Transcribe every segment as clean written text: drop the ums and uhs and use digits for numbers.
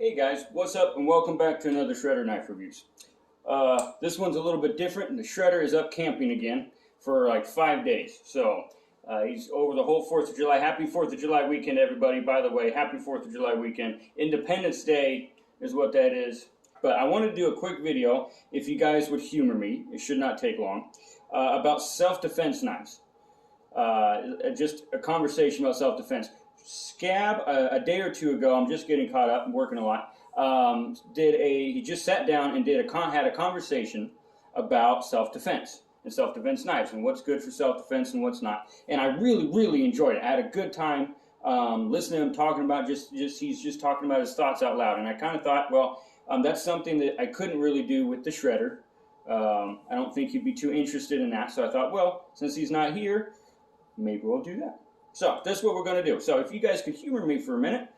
Hey guys, what's up and welcome back to another Shredder Knife Reviews. This one's a little bit different, and the Shredder is up camping again for like 5 days. So he's over the whole 4th of July. Happy 4th of July weekend, everybody. By the way, happy 4th of July weekend. Independence Day is what that is. But I want to do a quick video, if you guys would humor me, it should not take long, about self-defense knives. Just a conversation about self-defense. Scab, a day or two ago, I'm just getting caught up and working a lot, he just sat down and had a conversation about self-defense and self-defense knives and what's good for self-defense and what's not. And I really enjoyed it. I had a good time listening to him talking about he's just talking about his thoughts out loud. And I kind of thought, well, that's something that I couldn't really do with the Shredder. I don't think he'd be too interested in that. So I thought, well, since he's not here, maybe we'll do that. So this is what we're going to do. So if you guys could humor me for a minute,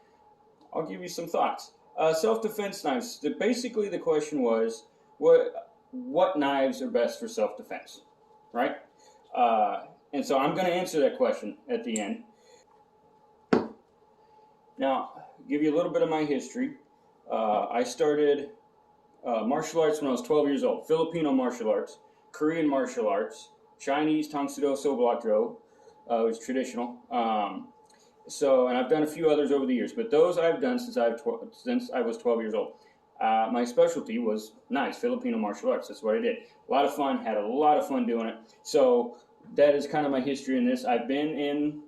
I'll give you some thoughts. Self-defense knives. Basically the question was, what knives are best for self-defense, right? And so I'm going to answer that question at the end. Now, give you a little bit of my history. I started martial arts when I was 12 years old. Filipino martial arts, Korean martial arts, Chinese Tang Soo Do So Block Drill. It was traditional. And I've done a few others over the years, but those I've done since I was 12 years old. My specialty was knives, Filipino martial arts. That's what I did. A lot of fun, had a lot of fun doing it. So that is kind of my history in this. I've been in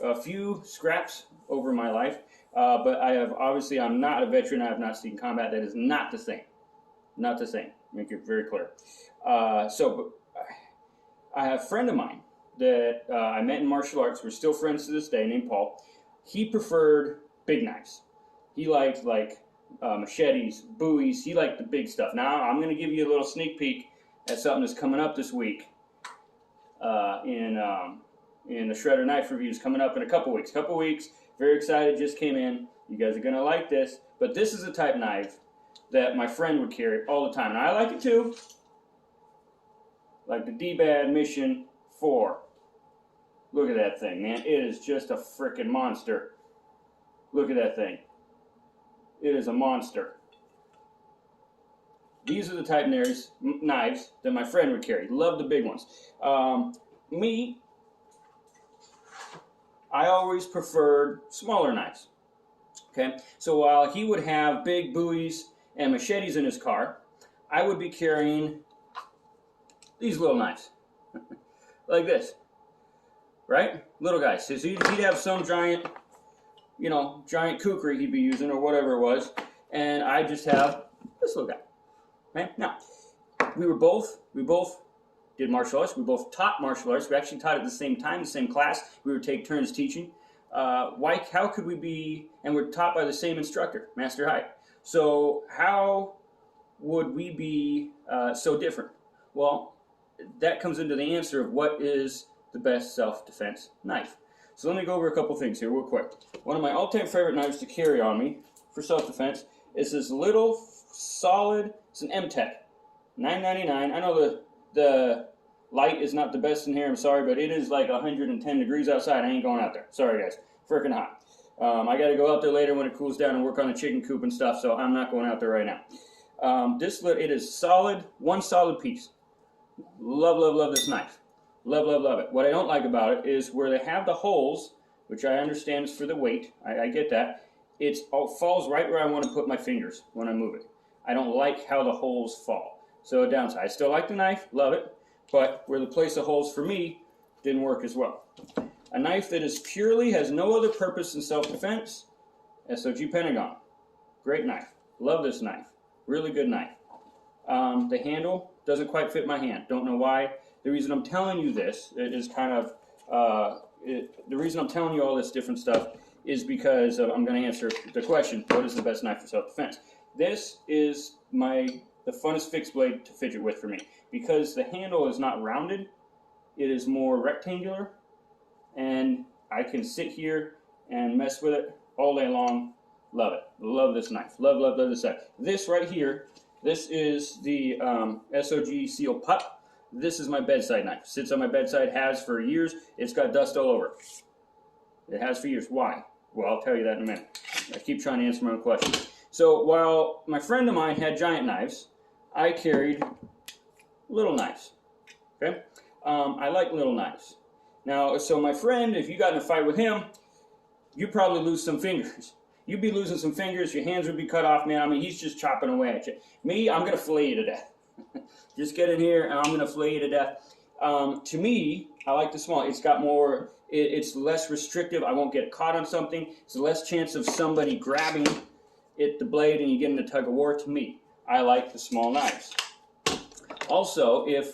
a few scraps over my life, but I'm not a veteran. I have not seen combat. That is not the same. Not the same. Make it very clear. I have a friend of mine that I met in martial arts. We're still friends to this day, named Paul. He preferred big knives. He liked machetes, buoys. He liked the big stuff. Now I'm going to give you a little sneak peek at something that's coming up this week in the Shredder Knife Reviews, coming up in a couple weeks. Very excited, just came in. You guys are going to like this. But this is the type of knife that my friend would carry all the time. And I like it too. Like the D-Bad Mission 4. Look at that thing, man. It is just a freaking monster. Look at that thing. It is a monster. These are the type of knives that my friend would carry. Love the big ones. Me, I always preferred smaller knives. Okay? So while he would have big buoys and machetes in his car, I would be carrying these little knives. Like this. Right? Little guys. So he'd have some giant, giant kukri he'd be using or whatever it was. And I just have this little guy. Okay? Now, we both did martial arts. We both taught martial arts. We actually taught at the same time, the same class. We would take turns teaching. How could we be, and we're taught by the same instructor, Master Hyde. So how would we be so different? Well, that comes into the answer of what is the best self-defense knife. So let me go over a couple things here real quick. One of my all-time favorite knives to carry on me for self-defense is this little solid, it's an M-Tech, $9.99. I know the light is not the best in here, I'm sorry, but it is like 110 degrees outside. I ain't going out there. Sorry guys, freaking hot. I got to go out there later when it cools down and work on the chicken coop and stuff, so I'm not going out there right now. It is solid, one solid piece. Love this knife. Love it. What I don't like about it is where they have the holes, which I understand is for the weight. I get that. It falls right where I want to put my fingers when I move it. I don't like how the holes fall. So a downside. I still like the knife, love it, but where the place the holes for me didn't work as well. A knife that is purely has no other purpose than self-defense, SOG Pentagon. Great knife. Love this knife. Really good knife. The handle doesn't quite fit my hand. Don't know why. The reason I'm telling you this is the reason I'm telling you all this different stuff is because I'm going to answer the question, what is the best knife for self-defense? This is the funnest fixed blade to fidget with for me. Because the handle is not rounded, it is more rectangular, and I can sit here and mess with it all day long. Love it. Love this knife. Love this knife. This right here, this is the SOG Seal Pup. This is my bedside knife. Sits on my bedside, has for years. It's got dust all over it. It has for years. Why? Well, I'll tell you that in a minute. I keep trying to answer my own question. So while my friend of mine had giant knives, I carried little knives. Okay, I like little knives. Now, so my friend, if you got in a fight with him, you'd probably lose some fingers. You'd be losing some fingers. Your hands would be cut off, man. I mean, he's just chopping away at you. Me, I'm gonna fillet you to death. Just get in here, and I'm gonna fillet you to death. To me, I like the small. It's got more. It's less restrictive. I won't get caught on something. It's less chance of somebody grabbing the blade and you get in a tug of war. To me, I like the small knives. Also, if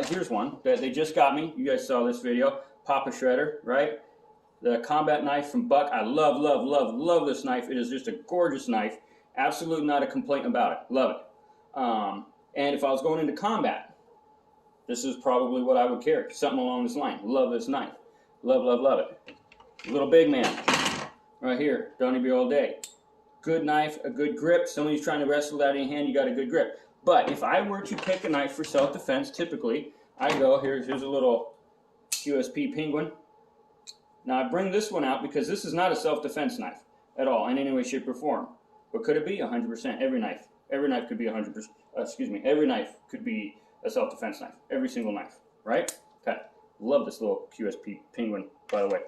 here's one that they just got me. You guys saw this video. Papa Shredder, right? The combat knife from Buck. I love, love, love, love this knife. It is just a gorgeous knife. Absolutely not a complaint about it. Love it. And if I was going into combat, this is probably what I would carry. Something along this line. Love this knife. Love, love, love it. Little big man. Right here. Donnie B all day. Good knife, a good grip. Somebody's trying to wrestle that in your hand, you got a good grip. But if I were to pick a knife for self-defense, typically, I go, here's a little QSP Penguin. Now I bring this one out because this is not a self-defense knife at all, in any way, shape, or form. But could it be? 100%. Every knife could be 100%. Every knife could be a self-defense knife. Every single knife, right? Okay. Love this little QSP Penguin, by the way.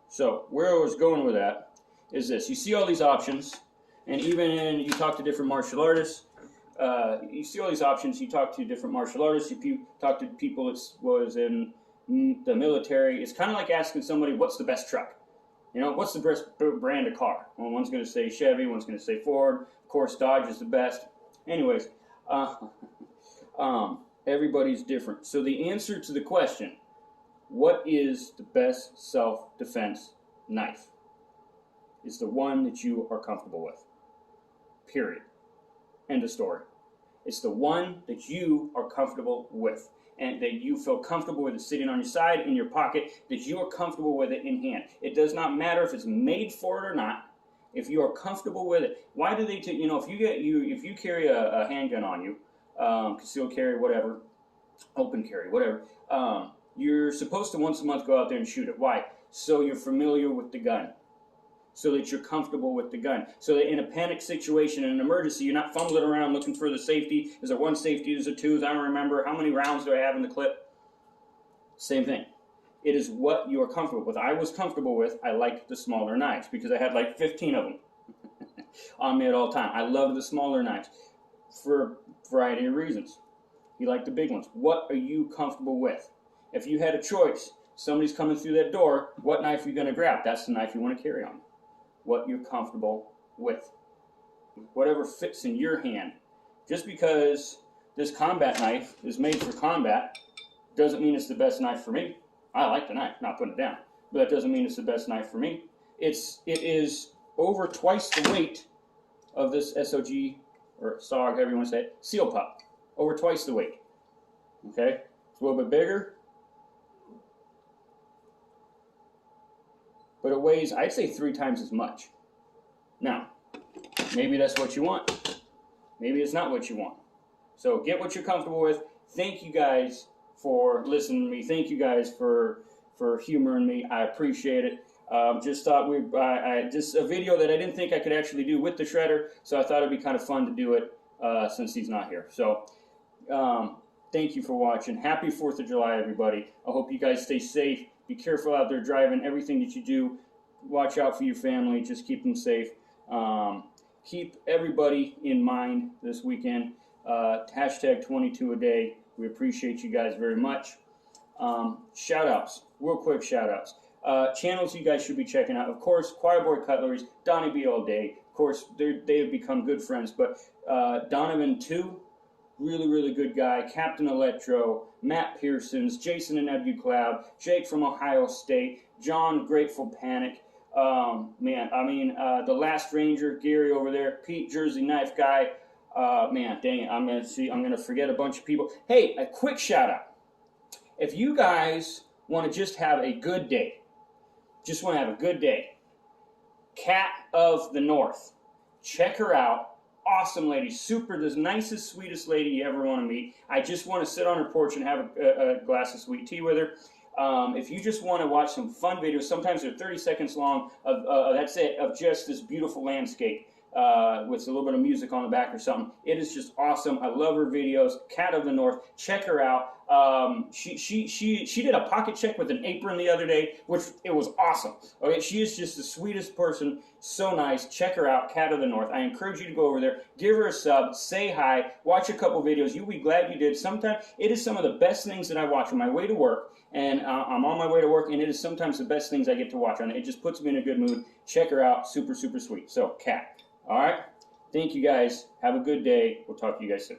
So where I was going with that is this. You see all these options, and even you talk to different martial artists, you see all these options. You talk to different martial artists. You talk to people that was in the military. It's kind of like asking somebody, what's the best truck? You know, what's the best brand of car? Well, one's going to say Chevy, one's going to say Ford. Of course, Dodge is the best. Anyways, everybody's different. So the answer to the question, what is the best self-defense knife, is the one that you are comfortable with. Period. End of story. It's the one that you are comfortable with, and that you feel comfortable with it sitting on your side, in your pocket, that you are comfortable with it in hand. It does not matter if it's made for it or not. If you are comfortable with it, why do they? You know, if you carry a handgun on you, concealed carry, whatever, open carry, whatever, you're supposed to once a month go out there and shoot it. Why? So you're familiar with the gun. So that you're comfortable with the gun. So that in a panic situation, in an emergency, you're not fumbling around looking for the safety. Is there one safety? Is there two? I don't remember. How many rounds do I have in the clip? Same thing. It is what you're comfortable with. I was comfortable with. I liked the smaller knives because I had like 15 of them on me at all time. I loved the smaller knives for a variety of reasons. You like the big ones. What are you comfortable with? If you had a choice, somebody's coming through that door, what knife are you going to grab? That's the knife you want to carry on. What you're comfortable with. Whatever fits in your hand. Just because this combat knife is made for combat doesn't mean it's the best knife for me. I like the knife, not putting it down. But that doesn't mean it's the best knife for me. It is over twice the weight of this SOG, or SOG, however you want to say it, Seal Pup. Over twice the weight. Okay? It's a little bit bigger. But it weighs, I'd say, 3 times as much. Now, maybe that's what you want. Maybe it's not what you want. So get what you're comfortable with. Thank you guys for listening to me. Thank you guys for humoring me. I appreciate it. Just thought just a video that I didn't think I could actually do with the shredder, so I thought it'd be kind of fun to do it since he's not here. So thank you for watching. Happy 4th of July, everybody. I hope you guys stay safe. Be careful out there driving. Everything that you do, watch out for your family. Just keep them safe. Keep everybody in mind this weekend. Hashtag 22 a day. We appreciate you guys very much. Shout outs, real quick shout outs. Channels you guys should be checking out. Of course, Choir Boy Cutlery's, Donnie B all day. Of course, they have become good friends. But Donovan 2, really, really good guy. Captain Electro, Matt Pearsons, Jason and Ebu Cloud, Jake from Ohio State, John Grateful Panic. Man, I mean, The Last Ranger, Gary over there, Pete Jersey Knife Guy. Man, dang it, I'm gonna forget a bunch of people. Hey, a quick shout out. If you guys want to just have a good day, Cat of the North, check her out. Awesome lady, super, the nicest, sweetest lady you ever want to meet. I just want to sit on her porch and have a glass of sweet tea with her. If you just want to watch some fun videos, sometimes they're 30 seconds long, that's it, of just this beautiful landscape with a little bit of music on the back or something. It is just awesome. I love her videos. Cat of the North. Check her out. She did a pocket check with an apron the other day, which it was awesome. Okay, she is just the sweetest person. So nice. Check her out, Cat of the North. I encourage you to go over there, give her a sub, say hi, watch a couple videos. You'll be glad you did. Sometimes it is some of the best things that I watch on my way to work, and I'm on my way to work, and it is sometimes the best things I get to watch on it. It just puts me in a good mood. Check her out. Super, super sweet. So, Cat. All right. Thank you guys. Have a good day. We'll talk to you guys soon.